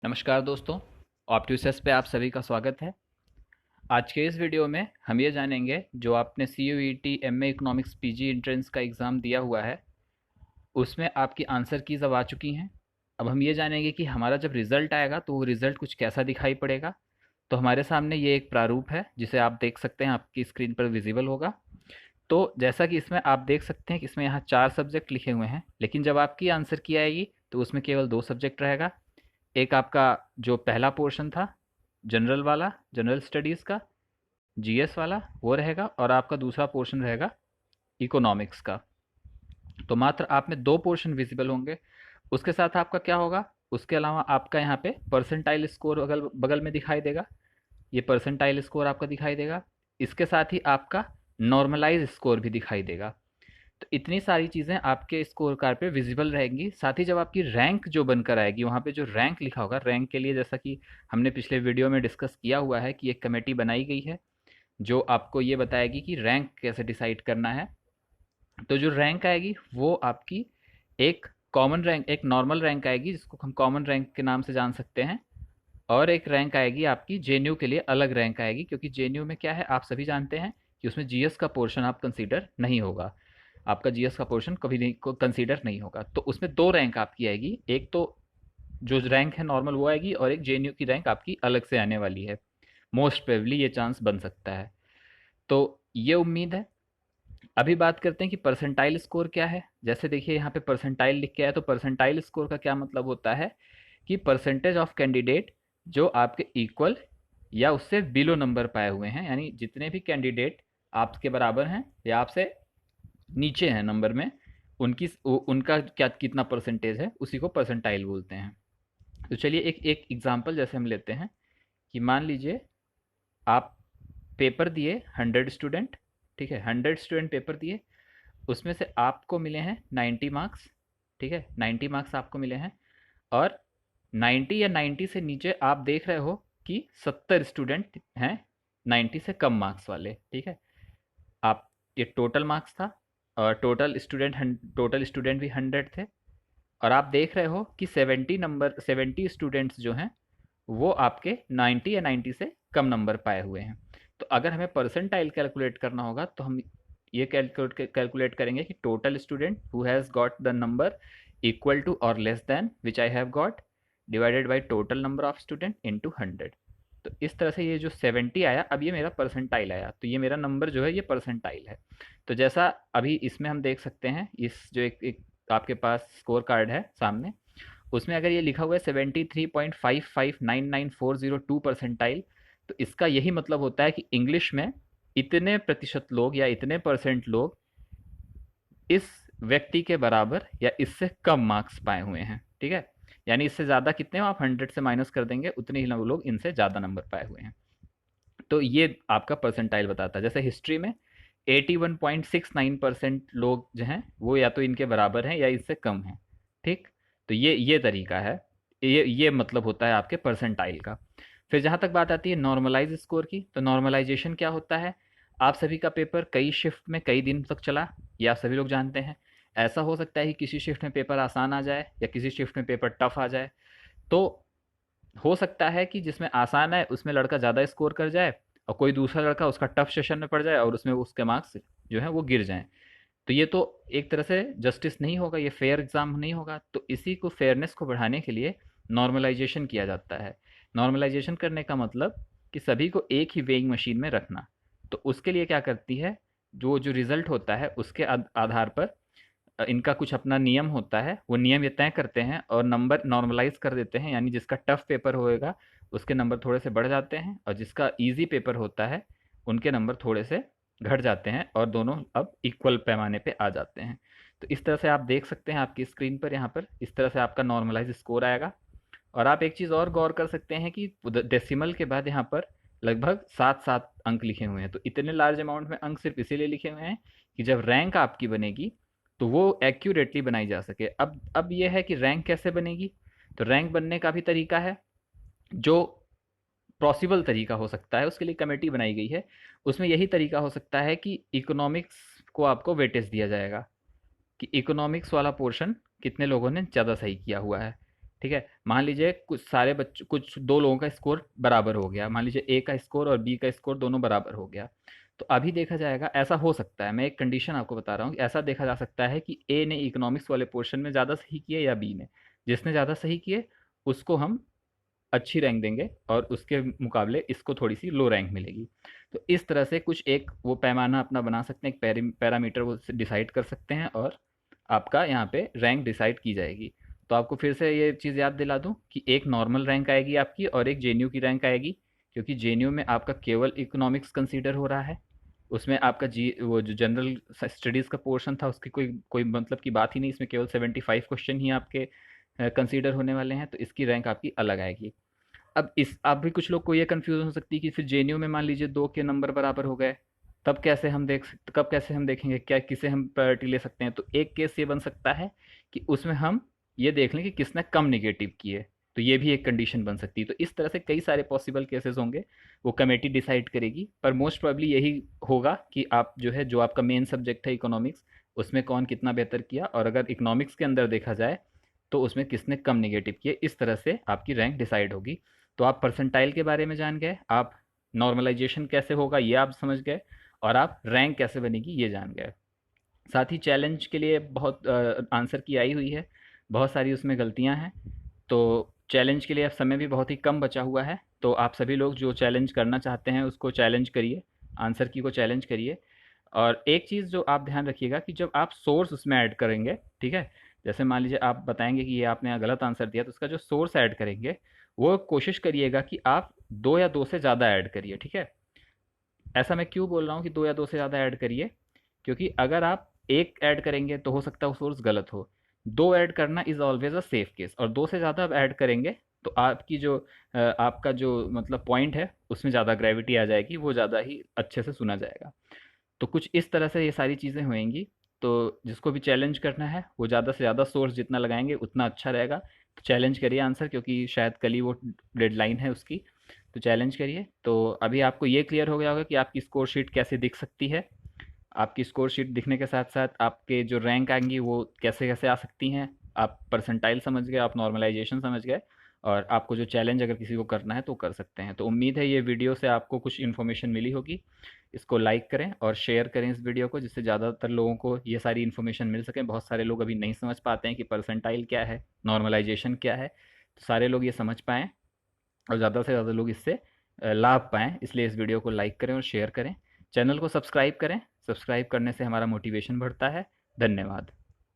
नमस्कार दोस्तों, ऑप्टिक्स पे आप सभी का स्वागत है। आज के इस वीडियो में हम ये जानेंगे जो आपने C U E T M A economics P G entrance का एग्ज़ाम दिया हुआ है, उसमें आपकी आंसर कीज़ अब आ चुकी हैं। अब हम ये जानेंगे कि हमारा जब रिज़ल्ट आएगा तो वो रिज़ल्ट कुछ कैसा दिखाई पड़ेगा। तो हमारे सामने ये एक प्रारूप है जिसे आप देख सकते हैं, आपकी स्क्रीन पर विजिबल होगा। तो जैसा कि इसमें आप देख सकते हैं कि इसमें यहाँ 4 सब्जेक्ट लिखे हुए हैं, लेकिन जब आपकी आंसर की आएगी तो उसमें केवल 2 सब्जेक्ट रहेगा। एक आपका जो पहला पोर्शन था जनरल वाला, जनरल स्टडीज़ का, जीएस वाला, वो रहेगा, और आपका दूसरा पोर्शन रहेगा इकोनॉमिक्स का। तो मात्र आप में 2 पोर्शन विजिबल होंगे। उसके साथ आपका क्या होगा, उसके अलावा आपका यहाँ पे परसेंटाइल स्कोर बगल बगल में दिखाई देगा। ये परसेंटाइल स्कोर आपका दिखाई देगा। इसके साथ ही आपका नॉर्मलाइज स्कोर भी दिखाई देगा। तो इतनी सारी चीज़ें आपके स्कोर कार्ड पे विजिबल रहेंगी। साथ ही जब आपकी रैंक जो बनकर आएगी, वहाँ पे जो रैंक लिखा होगा, रैंक के लिए जैसा कि हमने पिछले वीडियो में डिस्कस किया हुआ है कि एक कमेटी बनाई गई है जो आपको ये बताएगी कि रैंक कैसे डिसाइड करना है। तो जो रैंक आएगी वो आपकी एक कॉमन रैंक, एक नॉर्मल रैंक आएगी जिसको हम कॉमन रैंक के नाम से जान सकते हैं, और एक रैंक आएगी आपकी जेएनयू के लिए अलग रैंक आएगी, क्योंकि जेएनयू में क्या है आप सभी जानते हैं कि उसमें जीएस का पोर्शन आप कंसीडर नहीं होगा। आपका जीएस का पोर्शन कभी नहीं कंसीडर नहीं होगा। तो उसमें 2 रैंक आपकी आएगी, एक तो जो रैंक है नॉर्मल वो आएगी, और एक जेएनयू की रैंक आपकी अलग से आने वाली है। मोस्ट प्रोबेबली ये चांस बन सकता है। तो ये उम्मीद है। अभी बात करते हैं कि परसेंटाइल स्कोर क्या है। जैसे देखिए यहाँ पे परसेंटाइल लिख के आया, तो परसेंटाइल स्कोर का क्या मतलब होता है कि परसेंटेज ऑफ कैंडिडेट जो आपके इक्वल या उससे बिलो नंबर पाए हुए हैं, यानी जितने भी कैंडिडेट आपके बराबर हैं या आपसे नीचे हैं नंबर में, उनका क्या कितना परसेंटेज है, उसी को परसेंटाइल बोलते हैं। तो चलिए एक एक एग्जांपल जैसे हम लेते हैं कि मान लीजिए आप पेपर दिए 100 स्टूडेंट, ठीक है, 100 स्टूडेंट पेपर दिए, उसमें से आपको मिले हैं 90 मार्क्स, ठीक है, 90 मार्क्स आपको मिले हैं। और 90 या 90 से नीचे आप देख रहे हो कि 70 स्टूडेंट हैं 90 से कम मार्क्स वाले, ठीक है। आप, ये टोटल मार्क्स था, और टोटल स्टूडेंट भी 100 थे, और आप देख रहे हो कि 70 स्टूडेंट्स जो हैं वो आपके 90 या 90 से कम नंबर पाए हुए हैं। तो अगर हमें परसेंटाइल कैलकुलेट करना होगा तो हम ये कैलकुलेट करेंगे कि total student who has got the number equal to or less than which I have got, divided by total number of student into 100। तो इस तरह से ये जो 70 आया, अब ये मेरा परसेंटाइल आया, तो ये मेरा नंबर जो है ये परसेंटाइल है। तो जैसा अभी इसमें हम देख सकते हैं, इस जो एक आपके पास स्कोर कार्ड है सामने, उसमें अगर ये लिखा हुआ है 73.559940 परसेंटाइल, तो इसका यही मतलब होता है कि इंग्लिश में इतने प्रतिशत लोग या इतने परसेंट लोग इस व्यक्ति के बराबर या इससे कम मार्क्स पाए हुए हैं, ठीक है। यानी इससे ज़्यादा कितने हो आप 100 से माइनस कर देंगे, उतने ही लोग इनसे ज़्यादा नंबर पाए हुए हैं। तो ये आपका परसेंटाइल बताता है। जैसे हिस्ट्री में 81.69% लोग जो हैं वो या तो इनके बराबर हैं या इससे कम हैं, ठीक। तो ये तरीका है, ये मतलब होता है आपके परसेंटाइल का। फिर जहाँ तक बात आती है नॉर्मलाइज स्कोर की, तो नॉर्मलाइजेशन क्या होता है, आप सभी का पेपर कई शिफ्ट में कई दिन तक चला, ये आप सभी लोग जानते हैं। ऐसा हो सकता है कि किसी शिफ्ट में पेपर आसान आ जाए या किसी शिफ्ट में पेपर टफ आ जाए। तो हो सकता है कि जिसमें आसान है उसमें लड़का ज़्यादा स्कोर कर जाए, और कोई दूसरा लड़का उसका टफ सेशन में पड़ जाए और उसमें उसके मार्क्स जो है वो गिर जाएं। तो ये तो एक तरह से जस्टिस नहीं होगा, ये फेयर एग्जाम नहीं होगा। तो इसी को, फेयरनेस को बढ़ाने के लिए नॉर्मलाइजेशन किया जाता है। नॉर्मलाइजेशन करने का मतलब कि सभी को एक ही वेइंग मशीन में रखना। तो उसके लिए क्या करती है, जो जो रिजल्ट होता है उसके आधार पर इनका कुछ अपना नियम होता है, वो नियम ये तय करते हैं और नंबर नॉर्मलाइज कर देते हैं। यानी जिसका टफ पेपर होएगा उसके नंबर थोड़े से बढ़ जाते हैं, और जिसका इजी पेपर होता है उनके नंबर थोड़े से घट जाते हैं, और दोनों अब इक्वल पैमाने पे आ जाते हैं। तो इस तरह से आप देख सकते हैं आपकी स्क्रीन पर, यहाँ पर इस तरह से आपका नॉर्मलाइज स्कोर आएगा। और आप एक चीज़ और गौर कर सकते हैं कि डेसिमल के बाद यहाँ पर लगभग 7-7 अंक लिखे हुए हैं। तो इतने लार्ज अमाउंट में अंक सिर्फ इसीलिए लिखे हुए हैं कि जब रैंक आपकी बनेगी तो वो एक्यूरेटली बनाई जा सके। अब ये है कि रैंक कैसे बनेगी। तो रैंक बनने का भी तरीका है, जो पॉसिबल तरीका हो सकता है, उसके लिए कमेटी बनाई गई है। उसमें यही तरीका हो सकता है कि इकोनॉमिक्स को आपको वेटेज दिया जाएगा कि इकोनॉमिक्स वाला पोर्शन कितने लोगों ने ज़्यादा सही किया हुआ है। ठीक है, मान लीजिए कुछ सारे बच्चों, कुछ दो लोगों का स्कोर बराबर हो गया, मान लीजिए ए का स्कोर और बी का स्कोर दोनों बराबर हो गया। तो अभी देखा जाएगा, ऐसा हो सकता है, मैं एक कंडीशन आपको बता रहा हूँ, ऐसा देखा जा सकता है कि ए ने इकोनॉमिक्स वाले पोर्शन में ज़्यादा सही किए या बी ने। जिसने ज़्यादा सही किए उसको हम अच्छी रैंक देंगे और उसके मुकाबले इसको थोड़ी सी लो रैंक मिलेगी। तो इस तरह से कुछ एक वो पैमाना अपना बना सकते हैं, एक पैरामीटर वो डिसाइड कर सकते हैं और आपका यहाँ पे रैंक डिसाइड की जाएगी। तो आपको फिर से ये चीज़ याद दिला दूँ कि एक नॉर्मल रैंक आएगी आपकी और एक जेएनयू की रैंक आएगी, क्योंकि जेएनयू में आपका केवल इकोनॉमिक्स कंसीडर हो रहा है। उसमें आपका जी वो जो जनरल स्टडीज़ का पोर्शन था उसकी कोई कोई मतलब की बात ही नहीं, इसमें केवल 75 क्वेश्चन ही आपके कंसीडर होने वाले हैं, तो इसकी रैंक आपकी अलग आएगी। अब भी कुछ लोग को ये कंफ्यूजन हो सकती है कि फिर जेएनयू में मान लीजिए दो के नंबर बराबर हो गए, कब कैसे हम देखेंगे, क्या किसे हम प्रायोरिटी ले सकते हैं। तो एक केस ये बन सकता है कि उसमें हम ये देख लें कि किसने कम निगेटिव किए, तो ये भी एक कंडीशन बन सकती है। तो इस तरह से कई सारे पॉसिबल केसेस होंगे, वो कमेटी डिसाइड करेगी, पर मोस्ट प्रोबेबली यही होगा कि आप जो है, जो आपका मेन सब्जेक्ट है इकोनॉमिक्स, उसमें कौन कितना बेहतर किया, और अगर इकोनॉमिक्स के अंदर देखा जाए तो उसमें किसने कम निगेटिव किए, इस तरह से आपकी रैंक डिसाइड होगी। तो आप परसेंटाइल के बारे में जान गए, आप नॉर्मलाइजेशन कैसे होगा ये आप समझ गए, और आप रैंक कैसे बनेगी ये जान गए। साथ ही चैलेंज के लिए बहुत आंसर की आई हुई है, बहुत सारी उसमें गलतियां हैं। तो चैलेंज के लिए अब समय भी बहुत ही कम बचा हुआ है, तो आप सभी लोग जो चैलेंज करना चाहते हैं उसको चैलेंज करिए, आंसर की को चैलेंज करिए। और एक चीज़ जो आप ध्यान रखिएगा कि जब आप सोर्स उसमें ऐड करेंगे, ठीक है, जैसे मान लीजिए आप बताएंगे कि ये आपने गलत आंसर दिया, तो उसका जो सोर्स ऐड करेंगे वो कोशिश करिएगा कि आप दो या दो से ज़्यादा ऐड करिए, ठीक है। ऐसा मैं क्यों बोल रहा हूँ कि दो या दो से ज़्यादा ऐड करिए, क्योंकि अगर आप एक ऐड करेंगे तो हो सकता है वो सोर्स गलत हो। दो ऐड करना is always a safe case, और दो से ज़्यादा आप ऐड करेंगे तो आपकी जो आपका जो मतलब पॉइंट है उसमें ज़्यादा ग्रेविटी आ जाएगी, वो ज़्यादा ही अच्छे से सुना जाएगा। तो कुछ इस तरह से ये सारी चीज़ें होएंगी। तो जिसको भी चैलेंज करना है वो ज़्यादा से ज़्यादा सोर्स जितना लगाएंगे उतना अच्छा रहेगा। तो चैलेंज करिए आंसर, क्योंकि शायद कल ही वो डेडलाइन है उसकी। तो चैलेंज करिए। तो अभी आपको ये क्लियर हो गया होगा कि आपकी स्कोर शीट कैसे दिख सकती है। आपकी स्कोर शीट दिखने के साथ साथ आपके जो रैंक आएंगी वो कैसे कैसे आ सकती हैं। आप परसेंटाइल समझ गए, आप नॉर्मलाइजेशन समझ गए, और आपको जो चैलेंज अगर किसी को करना है तो कर सकते हैं। तो उम्मीद है ये वीडियो से आपको कुछ इन्फॉर्मेशन मिली होगी। इसको लाइक करें और शेयर करें इस वीडियो को, जिससे ज़्यादातर लोगों को ये सारी इन्फॉर्मेशन मिल सके। बहुत सारे लोग अभी नहीं समझ पाते हैं कि परसेंटाइल क्या है, नॉर्मलाइजेशन क्या है, तो सारे लोग ये समझ पाएँ और ज़्यादा से ज़्यादा लोग इससे लाभ पाएँ। इसलिए इस वीडियो को लाइक करें और शेयर करें। चैनल को सब्सक्राइब करें, सब्सक्राइब करने से हमारा मोटिवेशन बढ़ता है। धन्यवाद।